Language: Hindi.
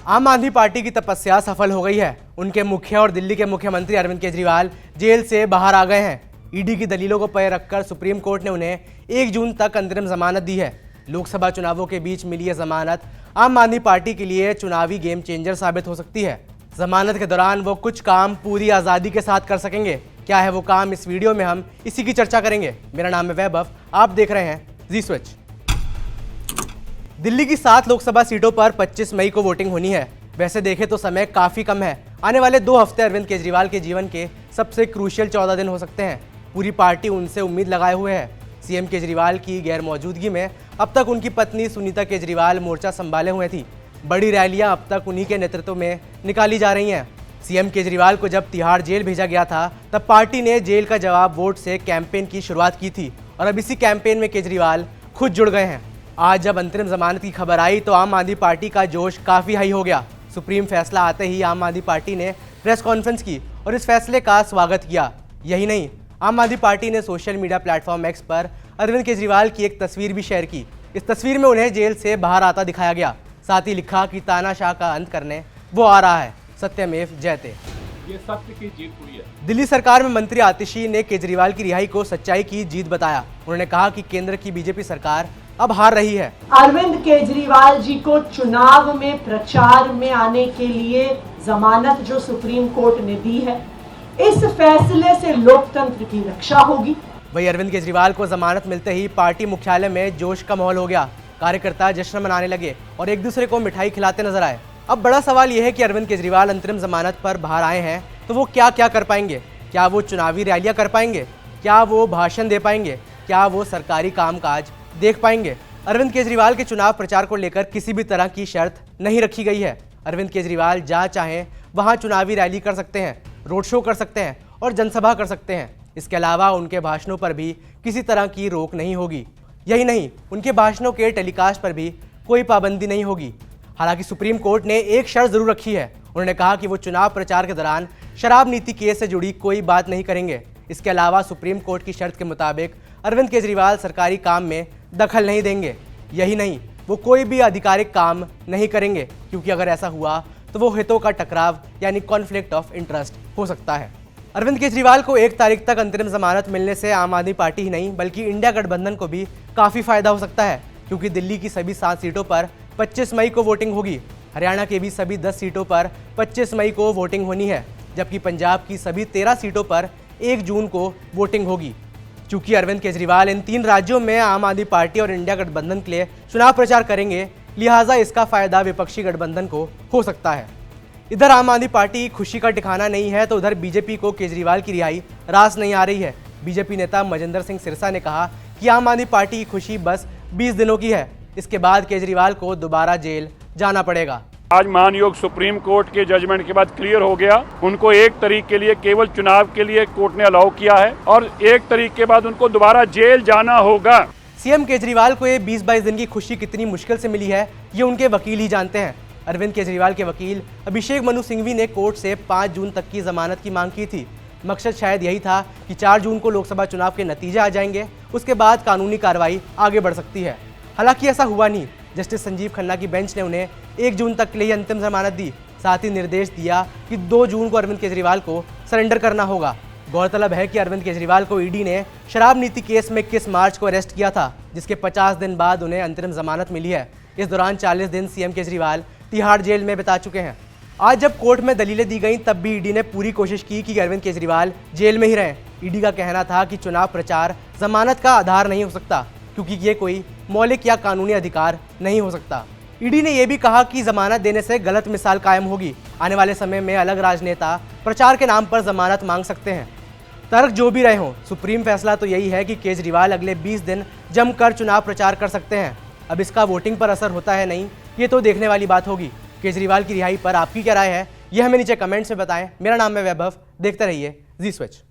आम आदमी पार्टी की तपस्या सफल हो गई है। उनके मुखिया और दिल्ली के मुख्यमंत्री अरविंद केजरीवाल जेल से बाहर आ गए हैं। ईडी की दलीलों को पर रखकर सुप्रीम कोर्ट ने उन्हें 1 जून तक अंतरिम जमानत दी है। लोकसभा चुनावों के बीच मिली यह जमानत आम आदमी पार्टी के लिए चुनावी गेम चेंजर साबित हो सकती है। जमानत के दौरान वो कुछ काम पूरी आज़ादी के साथ कर सकेंगे। क्या है वो काम, इस वीडियो में हम इसी की चर्चा करेंगे। मेरा नाम है वैभव, आप देख रहे हैं जी स्विच। दिल्ली की 7 लोकसभा सीटों पर 25 मई को वोटिंग होनी है। वैसे देखें तो समय काफ़ी कम है। आने वाले 2 हफ्ते अरविंद केजरीवाल के जीवन के सबसे क्रूशियल 14 दिन हो सकते हैं। पूरी पार्टी उनसे उम्मीद लगाए हुए है। सीएम केजरीवाल की गैर मौजूदगी में अब तक उनकी पत्नी सुनीता केजरीवाल मोर्चा संभाले हुए थी। बड़ी रैलियां अब तक उन्हीं के नेतृत्व में निकाली जा रही हैं। सीएम केजरीवाल को जब तिहाड़ जेल भेजा गया था तब पार्टी ने जेल का जवाब वोट से कैंपेन की शुरुआत की थी और अब इसी कैंपेन में केजरीवाल खुद जुड़ गए हैं। आज जब अंतरिम जमानत की खबर आई तो आम आदमी पार्टी का जोश काफ़ी हाई हो गया। सुप्रीम फैसला आते ही आम आदमी पार्टी ने प्रेस कॉन्फ्रेंस की और इस फैसले का स्वागत किया। यही नहीं, आम आदमी पार्टी ने सोशल मीडिया प्लेटफॉर्म एक्स पर अरविंद केजरीवाल की एक तस्वीर भी शेयर की। इस तस्वीर में उन्हें जेल से बाहर आता दिखाया गया। साथ ही लिखा कि तानाशाह का अंत करने वो आ रहा है, सत्यमेव जयते। ये सत्य की जीत हुई है। दिल्ली सरकार में मंत्री आतिशी ने केजरीवाल की रिहाई को सच्चाई की जीत बताया। उन्होंने कहा कि केंद्र की बीजेपी सरकार अब हार रही है। अरविंद केजरीवाल जी को चुनाव में प्रचार में आने के लिए जमानत जो सुप्रीम कोर्ट ने दी है, इस फैसले से लोकतंत्र की रक्षा होगी। वही अरविंद केजरीवाल को जमानत मिलते ही पार्टी मुख्यालय में जोश का माहौल हो गया। कार्यकर्ता जश्न मनाने लगे और एक दूसरे को मिठाई खिलाते नजर आए। अब बड़ा सवाल यह है कि अरविंद केजरीवाल अंतरिम जमानत पर बाहर आए हैं तो वो क्या क्या कर पाएंगे। क्या वो चुनावी रैलियां कर पाएंगे? क्या वो भाषण दे पाएंगे? क्या वो सरकारी कामकाज देख पाएंगे? अरविंद केजरीवाल के चुनाव प्रचार को लेकर किसी भी तरह की शर्त नहीं रखी गई है। अरविंद केजरीवाल जहाँ चाहें वहाँ चुनावी रैली कर सकते हैं, रोड शो कर सकते हैं और जनसभा कर सकते हैं। इसके अलावा उनके भाषणों पर भी किसी तरह की रोक नहीं होगी। यही नहीं, उनके भाषणों के टेलीकास्ट पर भी कोई पाबंदी नहीं होगी। हालांकि सुप्रीम कोर्ट ने एक शर्त जरूर रखी है। उन्होंने कहा कि वो चुनाव प्रचार के दौरान शराब नीति केस से जुड़ी कोई बात नहीं करेंगे। इसके अलावा सुप्रीम कोर्ट की शर्त के मुताबिक अरविंद केजरीवाल सरकारी काम में दखल नहीं देंगे। यही नहीं, वो कोई भी आधिकारिक काम नहीं करेंगे, क्योंकि अगर ऐसा हुआ तो वो हितों का टकराव यानी कॉन्फ्लिक्ट ऑफ इंटरेस्ट हो सकता है। अरविंद केजरीवाल को 1 तारीख तक अंतरिम जमानत मिलने से आम आदमी पार्टी ही नहीं बल्कि इंडिया गठबंधन को भी काफ़ी फायदा हो सकता है, क्योंकि दिल्ली की सभी 7 सीटों पर 25 मई को वोटिंग होगी। हरियाणा के भी सभी 10 सीटों पर 25 मई को वोटिंग होनी है, जबकि पंजाब की सभी 13 सीटों पर 1 जून को वोटिंग होगी। चूंकि अरविंद केजरीवाल इन 3 राज्यों में आम आदमी पार्टी और इंडिया गठबंधन के लिए चुनाव प्रचार करेंगे, लिहाजा इसका फायदा विपक्षी गठबंधन को हो सकता है। इधर आम आदमी पार्टी खुशी का ठिकाना नहीं है तो उधर बीजेपी को केजरीवाल की रिहाई रास नहीं आ रही है। बीजेपी नेता मजिंदर सिंह सिरसा ने कहा कि आम आदमी पार्टी की खुशी बस 20 दिनों की है, इसके बाद केजरीवाल को दोबारा जेल जाना पड़ेगा। आज मानयोग सुप्रीम कोर्ट के जजमेंट के बाद क्लियर हो गया, उनको 1 तारीख के लिए केवल चुनाव के लिए कोर्ट ने अलाउ किया है और 1 तारीख के बाद उनको दोबारा जेल जाना होगा। सीएम केजरीवाल को ये 20-22 दिन की खुशी कितनी मुश्किल से मिली है, ये उनके वकील ही जानते हैं। अरविंद केजरीवाल के वकील अभिषेक मनु सिंघवी ने कोर्ट से 5 जून तक की जमानत की मांग की थी। मकसद शायद यही था कि 4 जून को लोकसभा चुनाव के नतीजे आ जाएंगे, उसके बाद कानूनी कार्रवाई आगे बढ़ सकती है। हालांकि ऐसा हुआ नहीं। जस्टिस संजीव खन्ना की बेंच ने उन्हें 1 जून तक के लिए अंतिम जमानत दी। साथ ही निर्देश दिया कि 2 जून को अरविंद केजरीवाल को सरेंडर करना होगा। गौरतलब है कि अरविंद केजरीवाल को ईडी ने शराब नीति केस में 21 मार्च को अरेस्ट किया था, जिसके 50 दिन बाद उन्हें अंतरिम जमानत मिली है। इस दौरान 40 दिन सीएम केजरीवाल तिहाड़ जेल में बिता चुके हैं। आज जब कोर्ट में दलीलें दी गईं तब भी ईडी ने पूरी कोशिश की कि अरविंद केजरीवाल जेल में ही रहें। ईडी का कहना था कि चुनाव प्रचार जमानत का आधार नहीं हो सकता, क्योंकि ये कोई मौलिक या कानूनी अधिकार नहीं हो सकता। ईडी ने यह भी कहा कि जमानत देने से गलत मिसाल कायम होगी। आने वाले समय में अलग राजनेता प्रचार के नाम पर जमानत मांग सकते हैं। तर्क जो भी रहे हों, सुप्रीम फैसला तो यही है कि केजरीवाल अगले 20 दिन जमकर चुनाव प्रचार कर सकते हैं। अब इसका वोटिंग पर असर होता है नहीं, ये तो देखने वाली बात होगी। केजरीवाल की रिहाई पर आपकी क्या राय है, यह हमें नीचे कमेंट्स में बताएं। मेरा नाम है वैभव, देखते रहिए जी स्विच।